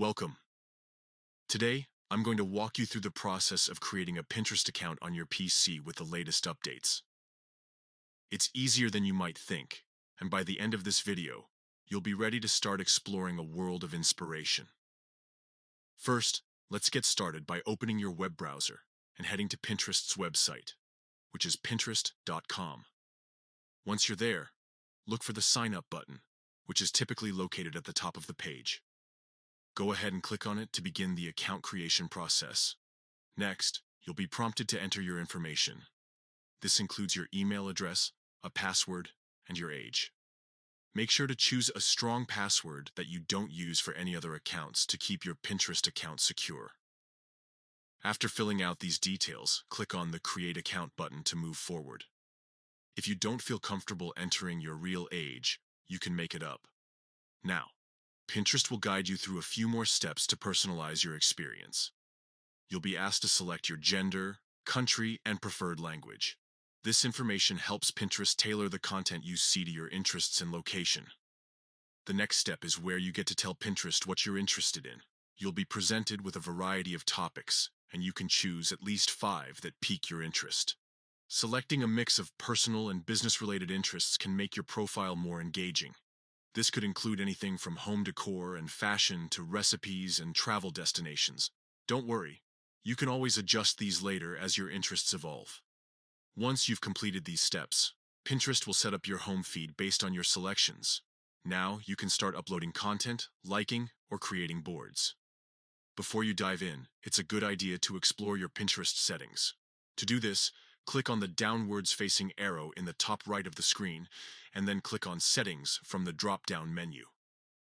Welcome. Today, I'm going to walk you through the process of creating a Pinterest account on your PC with the latest updates. It's easier than you might think, and by the end of this video, you'll be ready to start exploring a world of inspiration. First, let's get started by opening your web browser and heading to Pinterest's website, which is pinterest.com. Once you're there, look for the Sign Up button, which is typically located at the top of the page. Go ahead and click on it to begin the account creation process. Next, you'll be prompted to enter your information. This includes your email address, a password, and your age. Make sure to choose a strong password that you don't use for any other accounts to keep your Pinterest account secure. After filling out these details, click on the Create Account button to move forward. If you don't feel comfortable entering your real age, you can make it up. Now, Pinterest will guide you through a few more steps to personalize your experience. You'll be asked to select your gender, country, and preferred language. This information helps Pinterest tailor the content you see to your interests and location. The next step is where you get to tell Pinterest what you're interested in. You'll be presented with a variety of topics, and you can choose at least 5 that pique your interest. Selecting a mix of personal and business-related interests can make your profile more engaging. This could include anything from home decor and fashion to recipes and travel destinations. Don't worry, you can always adjust these later as your interests evolve. Once you've completed these steps, Pinterest will set up your home feed based on your selections. Now you can start uploading content, liking, or creating boards. Before you dive in, it's a good idea to explore your Pinterest settings. To do this, click on the downwards facing arrow in the top right of the screen, and then click on Settings from the drop-down menu.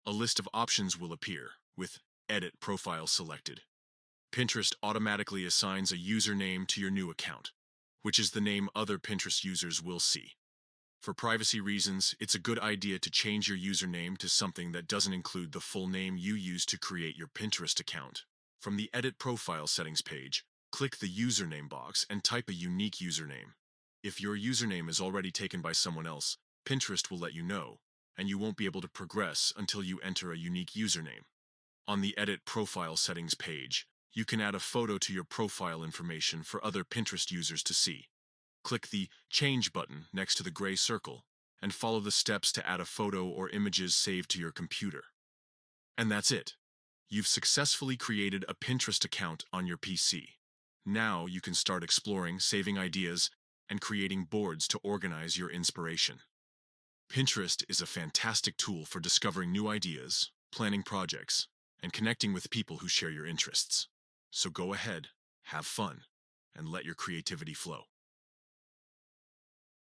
A list of options will appear, with Edit Profile selected. Pinterest automatically assigns a username to your new account, which is the name other Pinterest users will see. For privacy reasons, it's a good idea to change your username to something that doesn't include the full name you used to create your Pinterest account. From the Edit Profile settings page, click the username box and type a unique username. If your username is already taken by someone else, Pinterest will let you know, and you won't be able to progress until you enter a unique username. On the Edit Profile settings page, you can add a photo to your profile information for other Pinterest users to see. Click the Change button next to the gray circle, and follow the steps to add a photo or images saved to your computer. And that's it. You've successfully created a Pinterest account on your PC. Now you can start exploring, saving ideas, and creating boards to organize your inspiration. Pinterest is a fantastic tool for discovering new ideas, planning projects, and connecting with people who share your interests. So go ahead, have fun, and let your creativity flow.